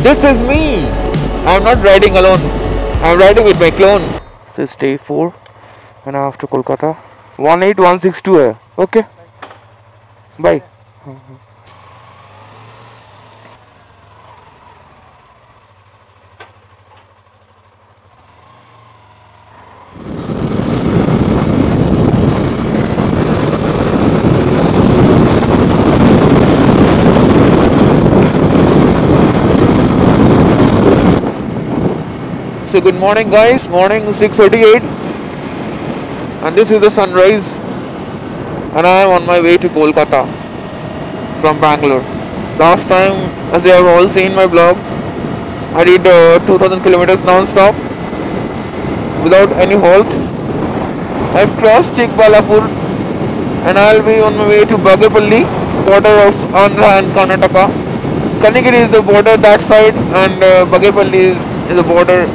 This is me. I'm not riding alone. I'm riding with my clone. This is day 4 and I'm off to Kolkata. 18162 hai. Okay. Bye. So good morning guys, morning 6:38 and this is the sunrise and I am on my way to Kolkata from Bangalore. Last time, as you have all seen my vlog, I did 2000 kilometers non-stop without any halt. I've crossed Chikbalapur and I'll be on my way to Bagapalli, border of Andhra and Karnataka. Kanigiri is the border that side and Bagapalli is the border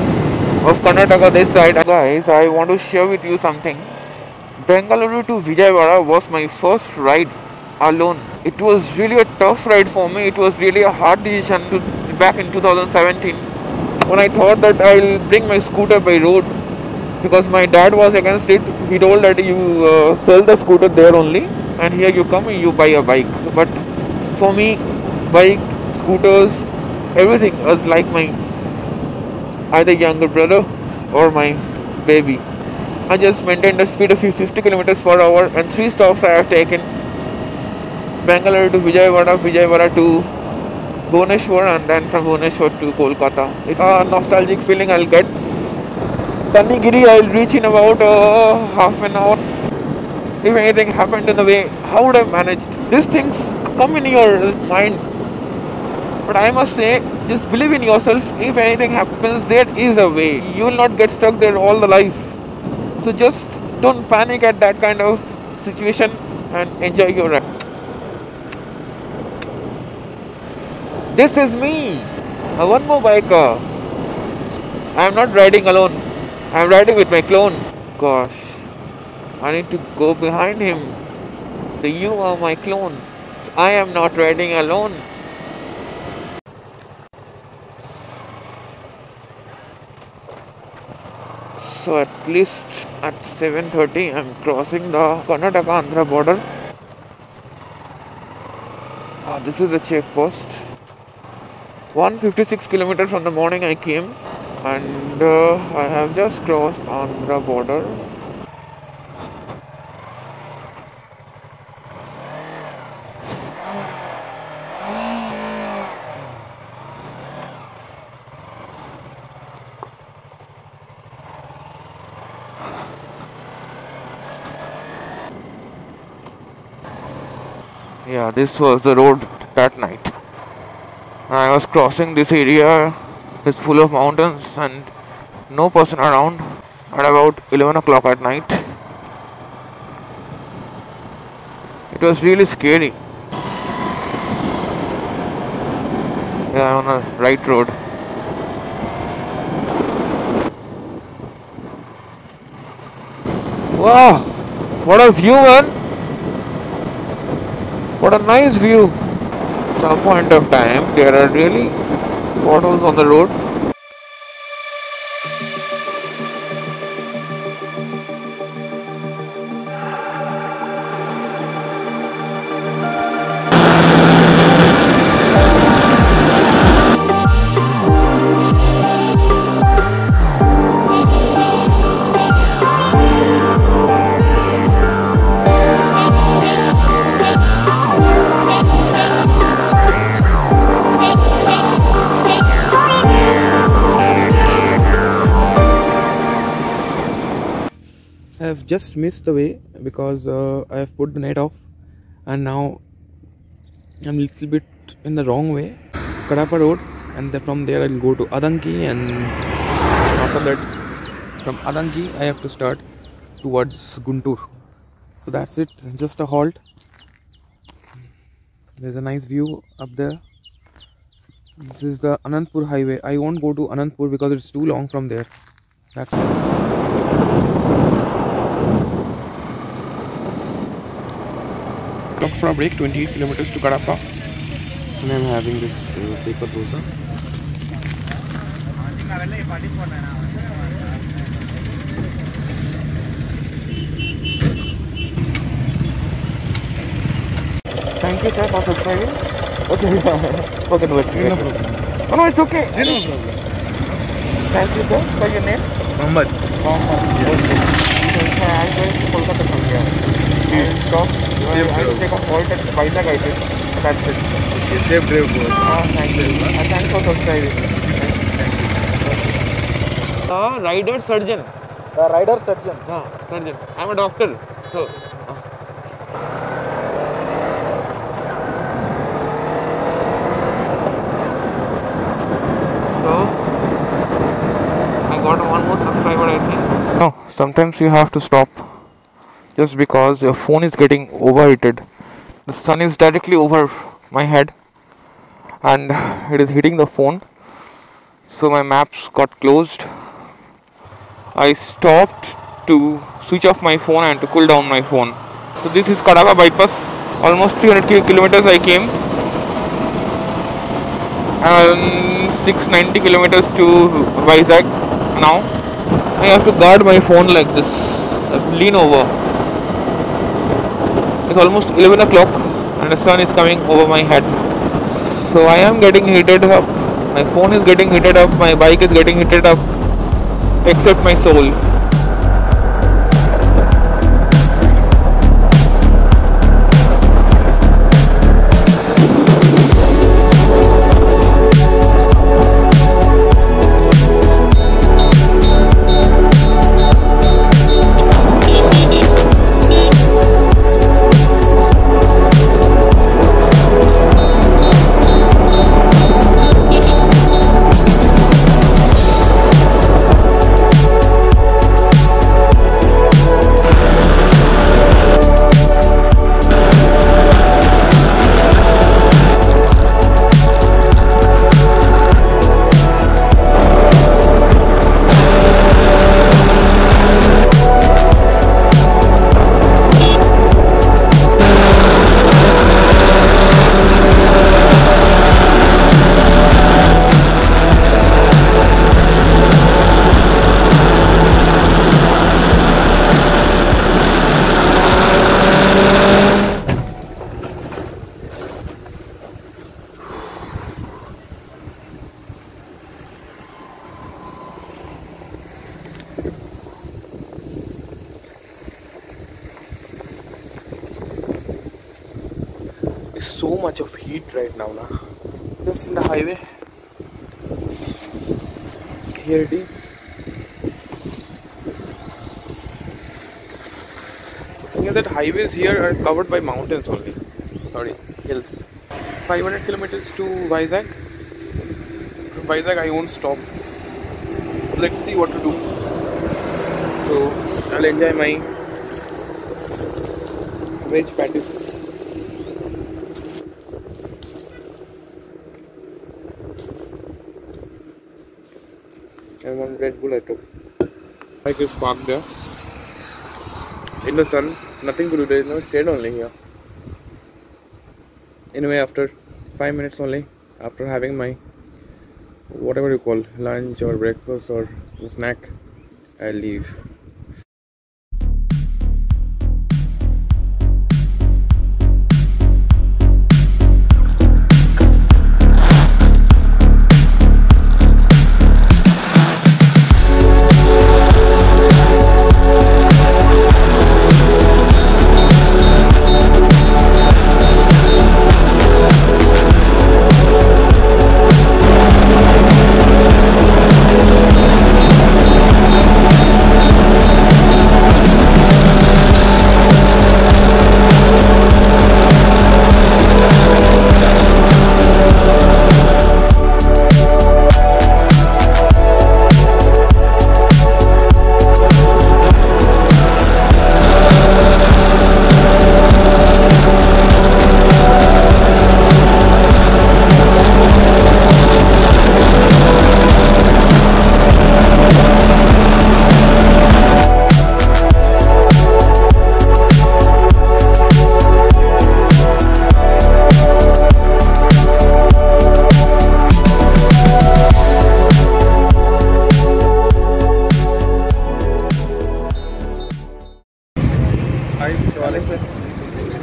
of Karnataka this side. Guys, I want to share with you something. Bengaluru to Vijayawada was my first ride alone. It was really a tough ride for me. It was really a hard decision back in 2017 when I thought that I'll bring my scooter by road because my dad was against it. He told that you sell the scooter there only and here you come and you buy a bike. But for me, bike, scooters, everything was like my either younger brother or my baby. I just maintained a speed of 50 kilometers per hour and 3 stops I have taken. Bangalore to Vijayawada, Vijayawada to Bhubaneswar and then from Bhubaneswar to Kolkata. It's a nostalgic feeling I'll get. Kanigiri I'll reach in about half an hour. If anything happened in the way, how would I manage? These things come in your mind. But I must say, just believe in yourself. If anything happens, there is a way. You will not get stuck there all the life. So just don't panic at that kind of situation and enjoy your ride. This is me, one more biker. I am not riding alone. I am riding with my clone. Gosh, I need to go behind him. So you are my clone. I am not riding alone. So at least at 7:30 I am crossing the Karnataka Andhra border. This is the check post. 156 kilometers from the morning I came and I have just crossed Andhra border. Yeah, this was the road that night. I was crossing this area. It's full of mountains and no person around at about 11 o'clock at night. It was really scary. Yeah, I'm on a right road. Wow, what a view, man! What a nice view. At some point of time, there are really potholes on the road. I have just missed the way because I have put the net off and now I'm a little bit in the wrong way. Kadapa road and then from there I'll go to Adanki and after that from Adanki I have to start towards Guntur. So that's it, just a halt. There's a nice view up there. This is the Anandpur highway. I won't go to Anandpur because it's too long from there. That's Stopped for a break, 28 kilometers to Kadapa, and I'm having this paper dosa. Thank you, sir, for subscribing. Okay, okay, no, oh, no, it's okay. No problem. Thank you, sir. For your name? Muhammad. Okay. So, I'm going to Kolkata from here. And stop. I will take a halt at Vizag, I think. That's it. Okay, safe drive, bro. Thank you. Thanks for subscribing. Rider surgeon. The rider surgeon. Surgeon. I'm a doctor. So. I got one more subscriber, I think. No, sometimes you have to stop just because your phone is getting overheated. The sun is directly over my head and it is hitting the phone, so my maps got closed. I stopped to switch off my phone and to cool down my phone. So this is Kadapa bypass. Almost 300 kilometers I came, and 690 kilometers to Vizag. Now I have to guard my phone like this. I have to lean over. It's almost 11 o'clock and the sun is coming over my head. So I am getting heated up. My phone is getting heated up. My bike is getting heated up. Except my soul. So much of heat right now, just in the highway. Here it is. That highways here are covered by mountains only. Sorry, hills. 500 kilometers to Vizag. From Vizag I won't stop. Let's see what to do. So I'll enjoy my veg patties. And one Red Bull I took. Bike is parked there in the sun. Nothing to do. There is no shade only here. Anyway, after 5 minutes only, after having my whatever you call lunch or breakfast or snack, I'll leave. Hi, Shivalik.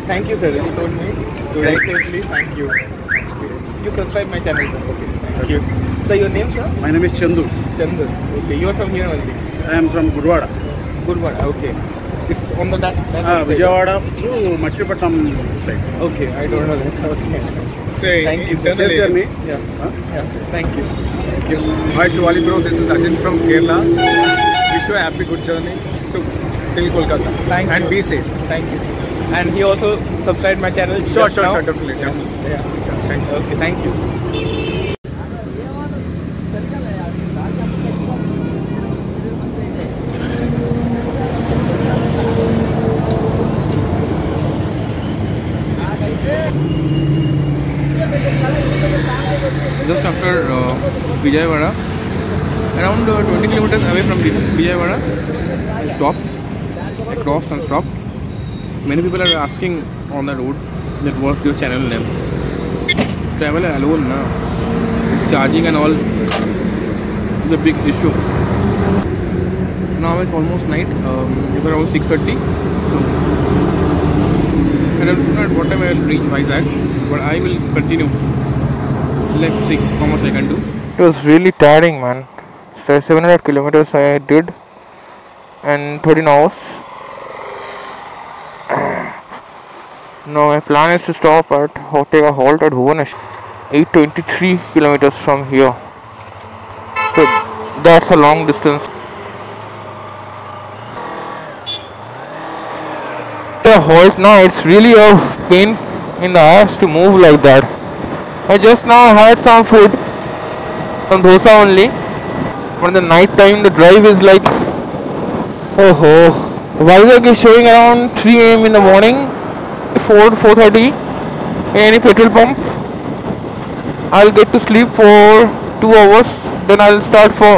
Thank you, sir. You told me to write safely. Thank you. You subscribe my channel, sir. Okay. Thank you. So your name, sir? My name is Chandu. Chandu. Okay. You are from here only. I am from Gurwada. Gurwada. Okay. It's on the that Vijayawada to Machilipatnam side. Okay. I don't know that. Okay. Say, Thank you. Safe journey. Yeah. Yeah. Thank you. Thank you. Hi Shivali bro, this is Ajin from Kerala. Wish you a happy good journey to till Kolkata. Thank and you. be safe. Thank you. And he also subscribed my channel. Sure, just now. definitely. Yeah. Thank you. Okay. Thank you. Just after Vijayawada, around 20 kilometers away from Vijayawada, I stopped. I crossed and stopped. Many people are asking on the road that what's your channel name. Travel alone, na. It's charging and all is a big issue. Now it's almost night. It's around 6:30. So I don't know at what time I will reach Vizag, but I will continue. Let's see how much I can do. It was really tiring, man. So 700 kilometers I did and 13 hours. Now my plan is to stop at or take a halt at Bhubaneswar. 823 kilometers from here. So that's a long distance. The halt now, it's really a pain in the ass to move like that. I just now had some food, some dosa only. But in the night time the drive is like, oh. Vizag is showing around 3 AM in the morning, 4:30. Any petrol pump. I'll get to sleep for 2 hours. Then I'll start for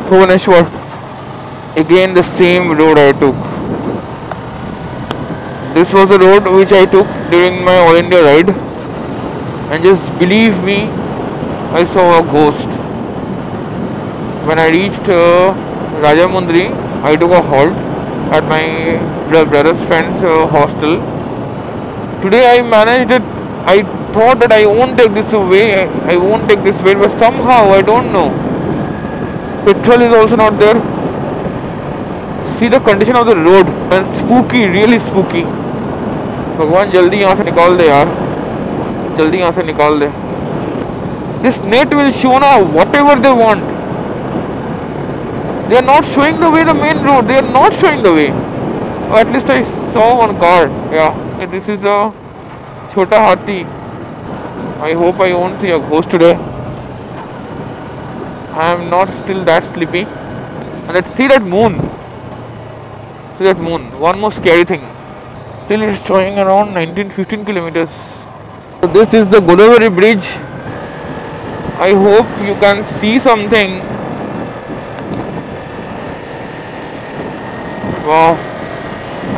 Bhubaneswar. Again the same road I took. This was the road which I took during my All India ride. And just believe me, I saw a ghost. When I reached Rajamundry, I took a halt at my brother's friend's hostel. Today I managed it. I thought that I won't take this way, but somehow, I don't know. Petrol is also not there. See the condition of the road, and spooky, really spooky. भगवान जल्दी यहाँ से निकाल दे यार, जल्दी यहाँ से निकाल दे. This net will show now whatever they want. They are not showing the way, the main road. They are not showing the way. Or at least I saw one car. Yeah, this is a Chota Hathi. I hope I won't see a ghost today. I am not still that sleepy. And let's see that moon. See that moon. One more scary thing. Still it's showing around 19-15 kilometers. So this is the Godavari bridge. I hope you can see something. Wow.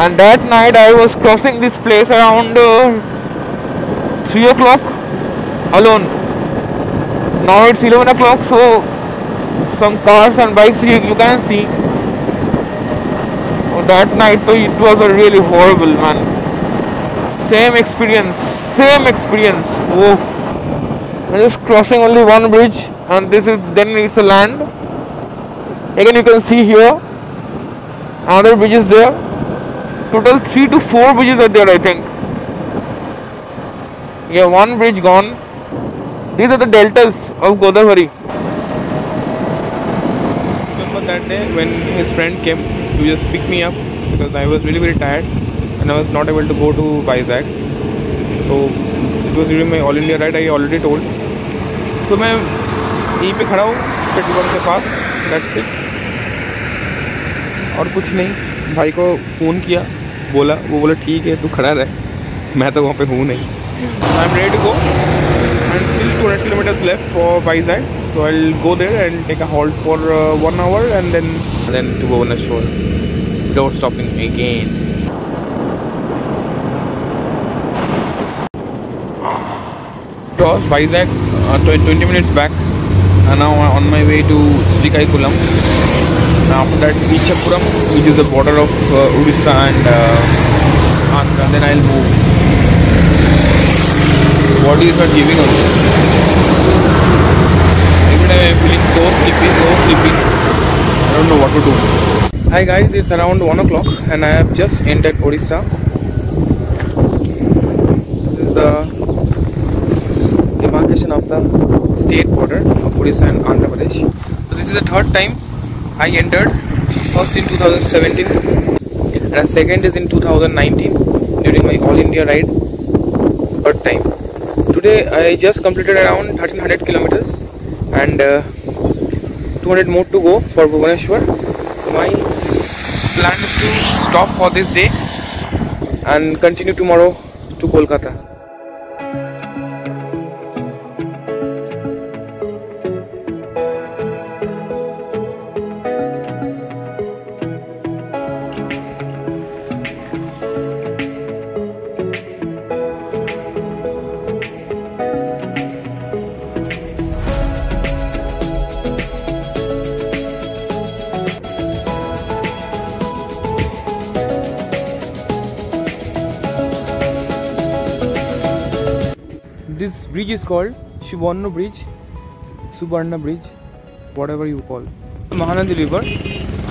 And that night I was crossing this place around 3 o'clock alone. Now it's 11 o'clock, so some cars and bikes you can see. Oh, that night it was a really horrible, man. Same experience. Oh. I'm just crossing only one bridge, and then it's a land. Again you can see here another bridge is there. Total 3 to 4 bridges are there, I think. Yeah, one bridge gone. These are the deltas of Godavari. Remember that day when his friend came to just pick me up because I was really very tired and I was not able to go to Vizag. So it was during my All India ride, I already told. So मैं यहीं पे खड़ा हूँ petrol pump के पास. That's it. और कुछ नहीं. भाई को फ़ोन किया, वो बोला ठीक है तू खड़ा रह, मैं तो वहाँ पे हूँ नहीं. I'm ready to go and still 200 kilometers left for Vizag. So I'll go there and take a halt for 1 hour and then to Bhubaneswar without stopping again. Cross Vizag 20 minutes back and now I'm on my way to Srikaikulam. And after that Ichapuram, which is the border of Odisha and Andhra. Then I'll move. Body is not giving us. Every time I'm feeling so sleepy. I don't know what to do. Hi guys, it's around 1 o'clock and I have just entered Odisha. This is the demarcation of the state border of Odisha and Andhra Pradesh. So this is the third time I entered. First in 2017 and second is in 2019 during my All India ride. Third time. Today I just completed around 1300 kilometers and 200 more to go for Bhubaneswar. So my plan is to stop for this day and continue tomorrow to Kolkata. This bridge is called Subarna Bridge, whatever you call. Mahanadi River,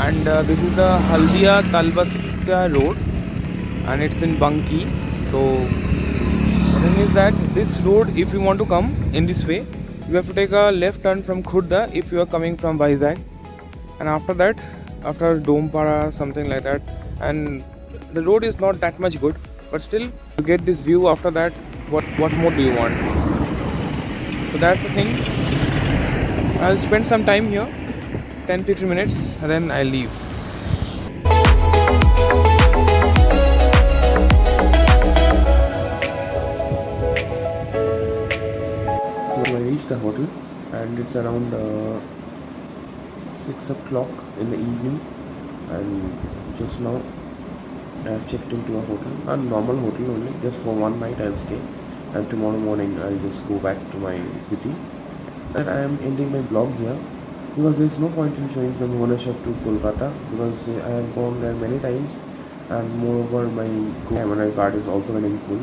and this is the Haldia Talbasta Road, and it's in Banki. So the thing is that this road, if you want to come in this way, you have to take a left turn from Khurda if you are coming from Vizag, and after that, after Dompara, something like that, and the road is not that much good, but still you get this view. After that, what more do you want? So that's the thing. I'll spend some time here, 10-15 minutes, and then I'll leave. So I reached the hotel and it's around 6 o'clock in the evening, and just now I have checked into a hotel, a normal hotel only, just for one night I'll stay, and tomorrow morning I'll just go back to my city. And I am ending my vlog here because there is no point in showing from Bhubaneswar to Kolkata, because I have gone there many times, and moreover my camera card is also running full.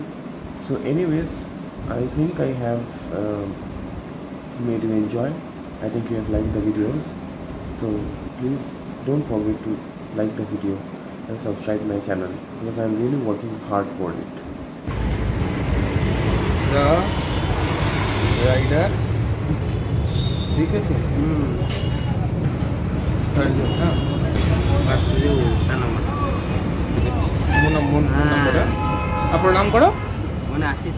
So anyways, I think I have made you enjoy. I think you have liked the videos, so please don't forget to like the video and subscribe my channel, because I am really working hard for it. The rider, ঠিক আছে? আপনার নাম করো? আশিস।